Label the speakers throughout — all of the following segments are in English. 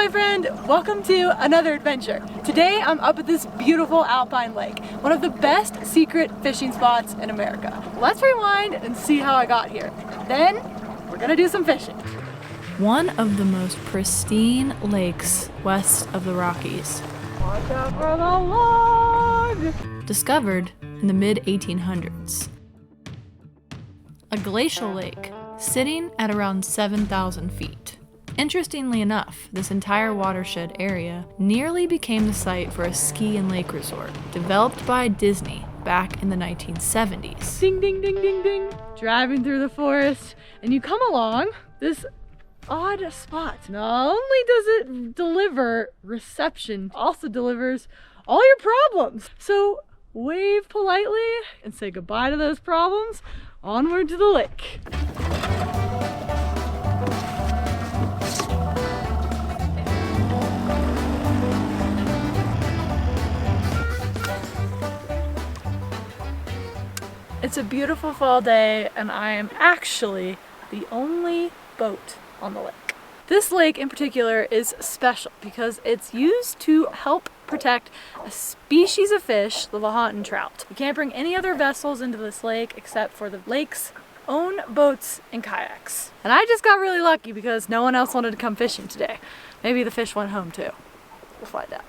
Speaker 1: my friend, welcome to another adventure. Today I'm up at this beautiful alpine lake, one of the best secret fishing spots in America. Let's rewind and see how I got here. Then we're gonna do some fishing.
Speaker 2: One of the most pristine lakes west of the Rockies.
Speaker 1: Watch out for the log!
Speaker 2: Discovered in the mid-1800s. A glacial lake sitting at around 7,000 feet. Interestingly enough, this entire watershed area nearly became the site for a ski and lake resort developed by Disney back in the 1970s.
Speaker 1: Ding, ding, ding, ding, ding. Driving through the forest, and you come along this odd spot. Not only does it deliver reception, also delivers all your problems. So wave politely and say goodbye to those problems. Onward to the lake. It's a beautiful fall day, and I am actually the only boat on the lake. This lake in particular is special because it's used to help protect a species of fish, the Lahontan trout. You can't bring any other vessels into this lake except for the lake's own boats and kayaks. And I just got really lucky because no one else wanted to come fishing today. Maybe the fish went home too. We'll find out.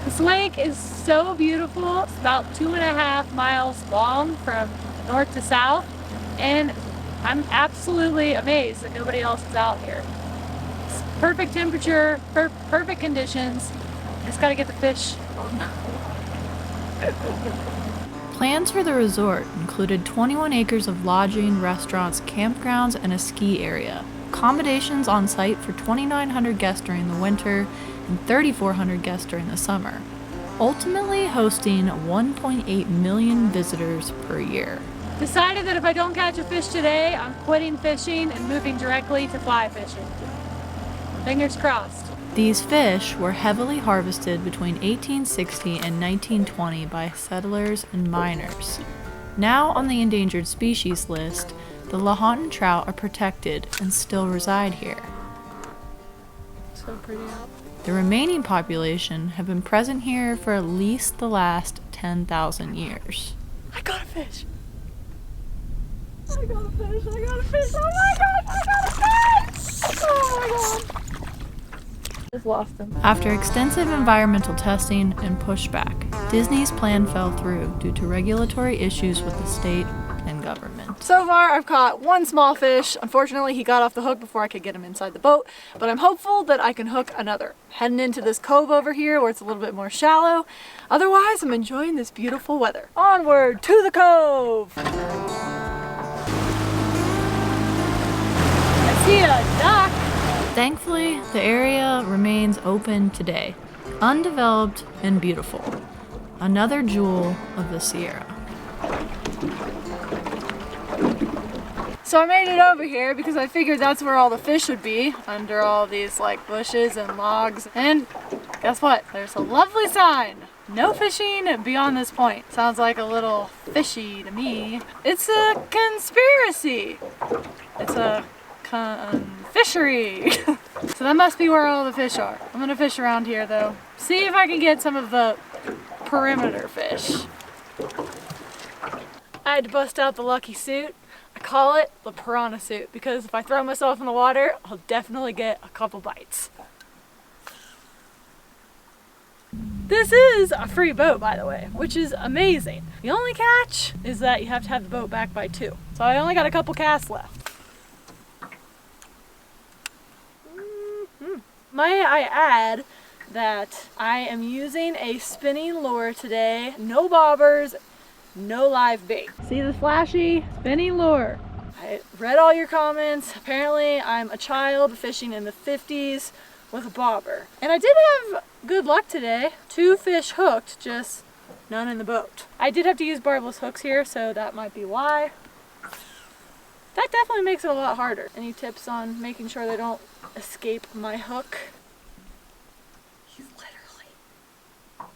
Speaker 1: This lake is so beautiful. It's about 2.5 miles long from north to south, and I'm absolutely amazed that nobody else is out here. It's perfect temperature, perfect conditions. Just gotta get the fish.
Speaker 2: Plans for the resort included 21 acres of lodging, restaurants, campgrounds, and a ski area. Accommodations on site for 2,900 guests during the winter and 3,400 guests during the summer, ultimately hosting 1.8 million visitors per year.
Speaker 1: Decided that if I don't catch a fish today, I'm quitting fishing and moving directly to fly fishing. Fingers crossed.
Speaker 2: These fish were heavily harvested between 1860 and 1920 by settlers and miners. Now on the endangered species list, the Lahontan trout are protected and still reside here.
Speaker 1: So pretty out.
Speaker 2: The remaining population have been present here for at least the last 10,000 years.
Speaker 1: I got a fish! I got a fish! I got a fish! Oh my god! I got a fish! Oh my god! Just lost him.
Speaker 2: After extensive environmental testing and pushback, Disney's plan fell through due to regulatory issues with the state and government.
Speaker 1: So far, I've caught one small fish. Unfortunately, he got off the hook before I could get him inside the boat, but I'm hopeful that I can hook another. Heading into this cove over here where it's a little bit more shallow. Otherwise, I'm enjoying this beautiful weather. Onward to the cove! I see a duck!
Speaker 2: Thankfully, the area remains open today, undeveloped and beautiful. Another jewel of the Sierra.
Speaker 1: So I made it over here because I figured that's where all the fish would be, under all these like bushes and logs. And guess what? There's a lovely sign. No fishing beyond this point. Sounds like a little fishy to me. It's a conspiracy. It's a fishery. So that must be where all the fish are. I'm gonna fish around here though. See if I can get some of the perimeter fish. I had to bust out the lucky suit. I call it the piranha suit because if I throw myself in the water, I'll definitely get a couple bites. This is a free boat, by the way, which is amazing. The only catch is that you have to have the boat back by 2. So I only got a couple casts left. May I add that I am using a spinning lure today. No bobbers, no live bait. See the flashy spinning lure? I read all your comments. Apparently I'm a child fishing in the 50s with a bobber. And I did have good luck today. 2 fish hooked, just none in the boat. I did have to use barbless hooks here, so that might be why. That definitely makes it a lot harder. Any tips on making sure they don't escape my hook? He's literally... I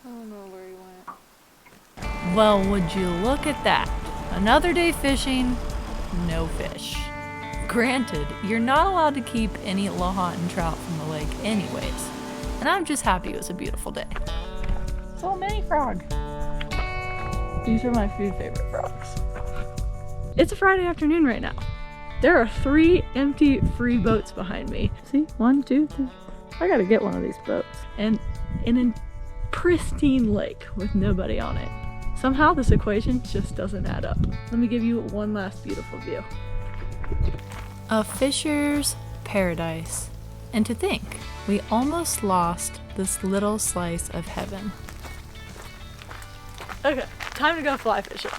Speaker 1: don't know where he went.
Speaker 2: Well, would you look at that? Another day fishing, no fish. Granted, you're not allowed to keep any lahontan trout from the lake anyways, and I'm just happy it was a beautiful day.
Speaker 1: So many frogs. These are my favorite frogs. It's a Friday afternoon right now. There are 3 empty free boats behind me. See, 1, 2, 3. I gotta get one of these boats. And in a pristine lake with nobody on it. Somehow this equation just doesn't add up. Let me give you one last beautiful view.
Speaker 2: A fisher's paradise. And to think, we almost lost this little slice of heaven.
Speaker 1: Okay, time to go fly fishing.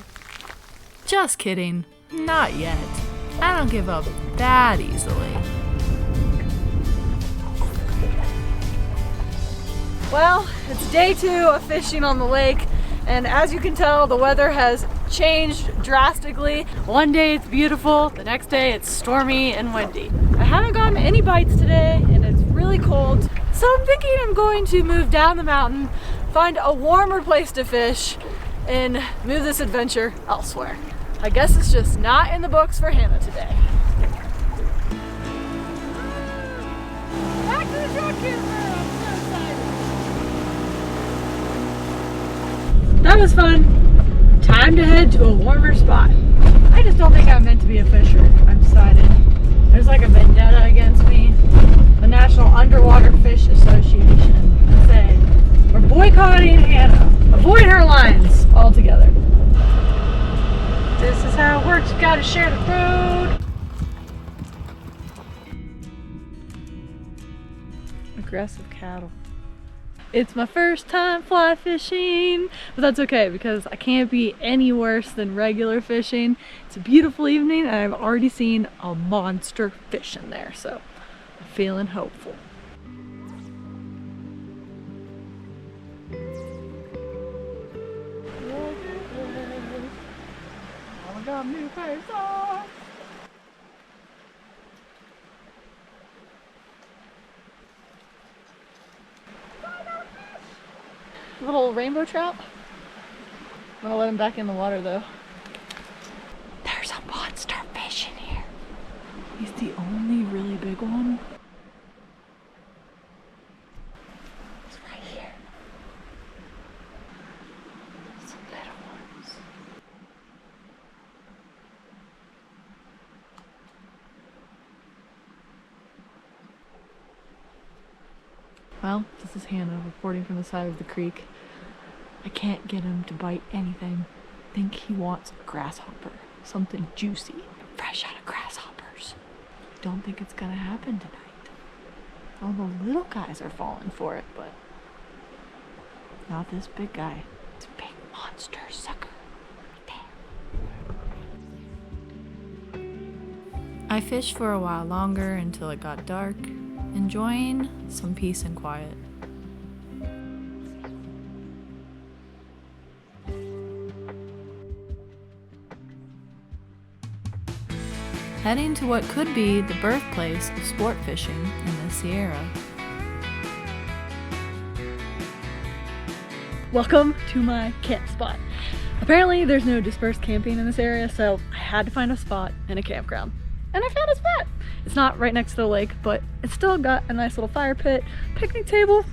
Speaker 2: Just kidding. Not yet. I don't give up that easily.
Speaker 1: Well, it's day 2 of fishing on the lake, and as you can tell, the weather has changed drastically. One day it's beautiful, the next day it's stormy and windy. I haven't gotten any bites today, and it's really cold, so I'm thinking I'm going to move down the mountain, find a warmer place to fish, and move this adventure elsewhere. I guess it's just not in the books for Hannah today. Back to the truck camper! I'm so excited. That was fun. Time to head to a warmer spot. I just don't think I'm meant to be a fisher. I've decided. There's like a vendetta against me. The National Underwater Fish Association is saying we're boycotting Hannah. Avoid her lines altogether. This is how it works. You gotta share the road. Aggressive cattle. It's my first time fly fishing, but that's okay because I can't be any worse than regular fishing. It's a beautiful evening and I've already seen a monster fish in there, so I'm feeling hopeful. I got new face on. Little rainbow trout. I'm gonna let him back in the water though. There's a monster fish in here. He's the only really big one. He's right here. Some little ones. Well, this is Hannah reporting from the side of the creek. I can't get him to bite anything. I think he wants a grasshopper. Something juicy, fresh out of grasshoppers. I don't think it's gonna happen tonight. All the little guys are falling for it, but not this big guy. It's a big monster sucker. Right there.
Speaker 2: I fished for a while longer until it got dark, enjoying some peace and quiet. Heading to what could be the birthplace of sport fishing in the Sierra.
Speaker 1: Welcome to my camp spot. Apparently there's no dispersed camping in this area, so I had to find a spot in a campground. And I found a spot. It's not right next to the lake, but it's still got a nice little fire pit, picnic table,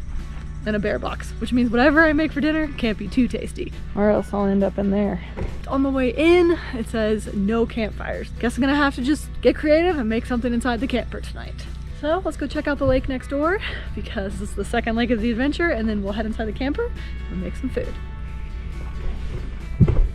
Speaker 1: and a bear box, which means whatever I make for dinner can't be too tasty, or else I'll end up in there. On the way in, it says no campfires. Guess I'm gonna have to just get creative and make something inside the camper tonight. So let's go check out the lake next door, because this is the second lake of the adventure, and then we'll head inside the camper and make some food.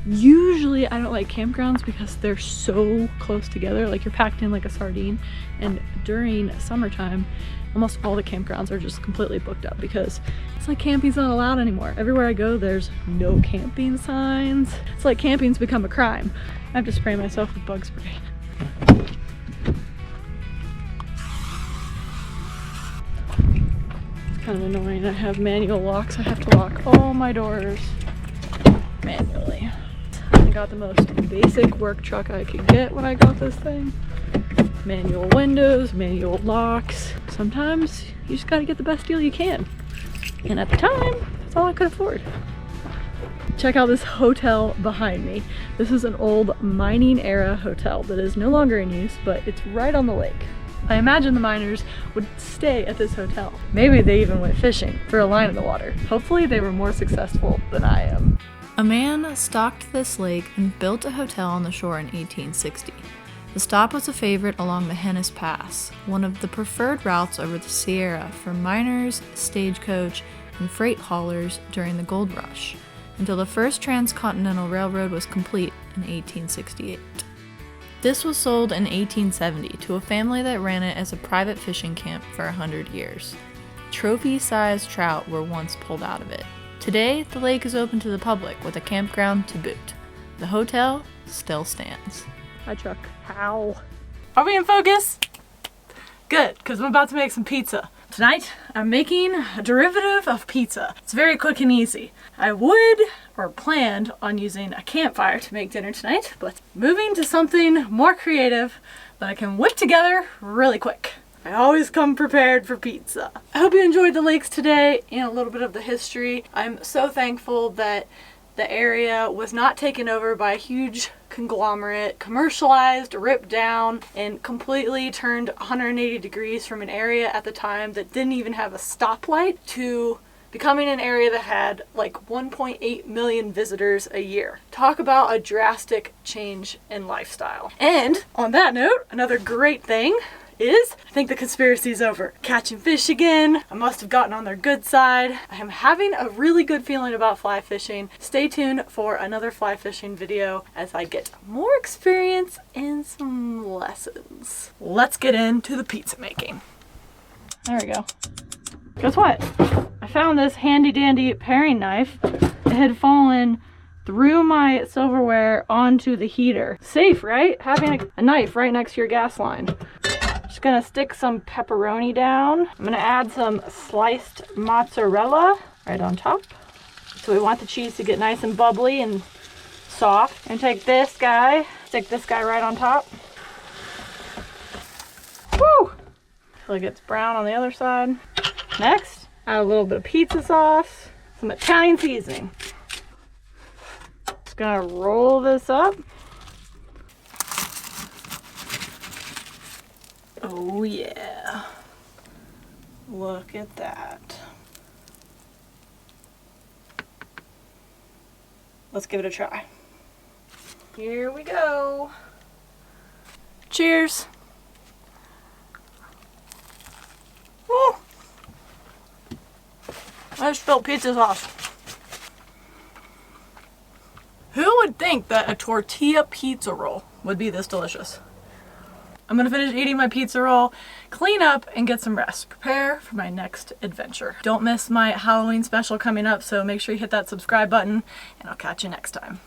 Speaker 1: Usually I don't like campgrounds because they're so close together, like you're packed in like a sardine, and during summertime almost all the campgrounds are just completely booked up because it's like camping's not allowed anymore. Everywhere I go there's no camping signs. It's like camping's become a crime. I have to spray myself with bug spray. It's kind of annoying. I have manual locks. I have to lock all my doors manually. I got the most basic work truck I could get when I got this thing. Manual windows, manual locks. Sometimes you just gotta get the best deal you can. And at the time, that's all I could afford. Check out this hotel behind me. This is an old mining era hotel that is no longer in use, but it's right on the lake. I imagine the miners would stay at this hotel. Maybe they even went fishing for a line in the water. Hopefully they were more successful than I am.
Speaker 2: A man stocked this lake and built a hotel on the shore in 1860. The stop was a favorite along the Hennis Pass, one of the preferred routes over the Sierra for miners, stagecoach, and freight haulers during the gold rush, until the first transcontinental railroad was complete in 1868. This was sold in 1870 to a family that ran it as a private fishing camp for 100 years. Trophy-sized trout were once pulled out of it. Today, the lake is open to the public with a campground to boot. The hotel still stands.
Speaker 1: Hi, Chuck. How? Are we in focus? Good, because I'm about to make some pizza. Tonight, I'm making a derivative of pizza. It's very quick and easy. I would, or planned on using a campfire to make dinner tonight, but moving to something more creative that I can whip together really quick. I always come prepared for pizza. I hope you enjoyed the lakes today and a little bit of the history. I'm so thankful that the area was not taken over by a huge conglomerate, commercialized, ripped down, and completely turned 180 degrees from an area at the time that didn't even have a stoplight to becoming an area that had like 1.8 million visitors a year. Talk about a drastic change in lifestyle. And on that note, another great thing is, I think the conspiracy's over. Catching fish again. I must have gotten on their good side. I am having a really good feeling about fly fishing. Stay tuned for another fly fishing video as I get more experience and some lessons. Let's get into the pizza making. There we go. Guess what? I found this handy dandy paring knife. It had fallen through my silverware onto the heater. Safe, right? Having a knife right next to your gas line. Just gonna stick some pepperoni down. I'm gonna add some sliced mozzarella right on top. So we want the cheese to get nice and bubbly and soft. And take this guy, stick this guy right on top. Woo! Till it gets brown on the other side. Next, add a little bit of pizza sauce, some Italian seasoning. Just gonna roll this up. Oh yeah, look at that. Let's give it a try. Here we go. Cheers. Woo. I just spilled pizza sauce. Who would think that a tortilla pizza roll would be this delicious? I'm gonna finish eating my pizza roll, clean up, and get some rest. Prepare for my next adventure. Don't miss my Halloween special coming up, so make sure you hit that subscribe button, and I'll catch you next time.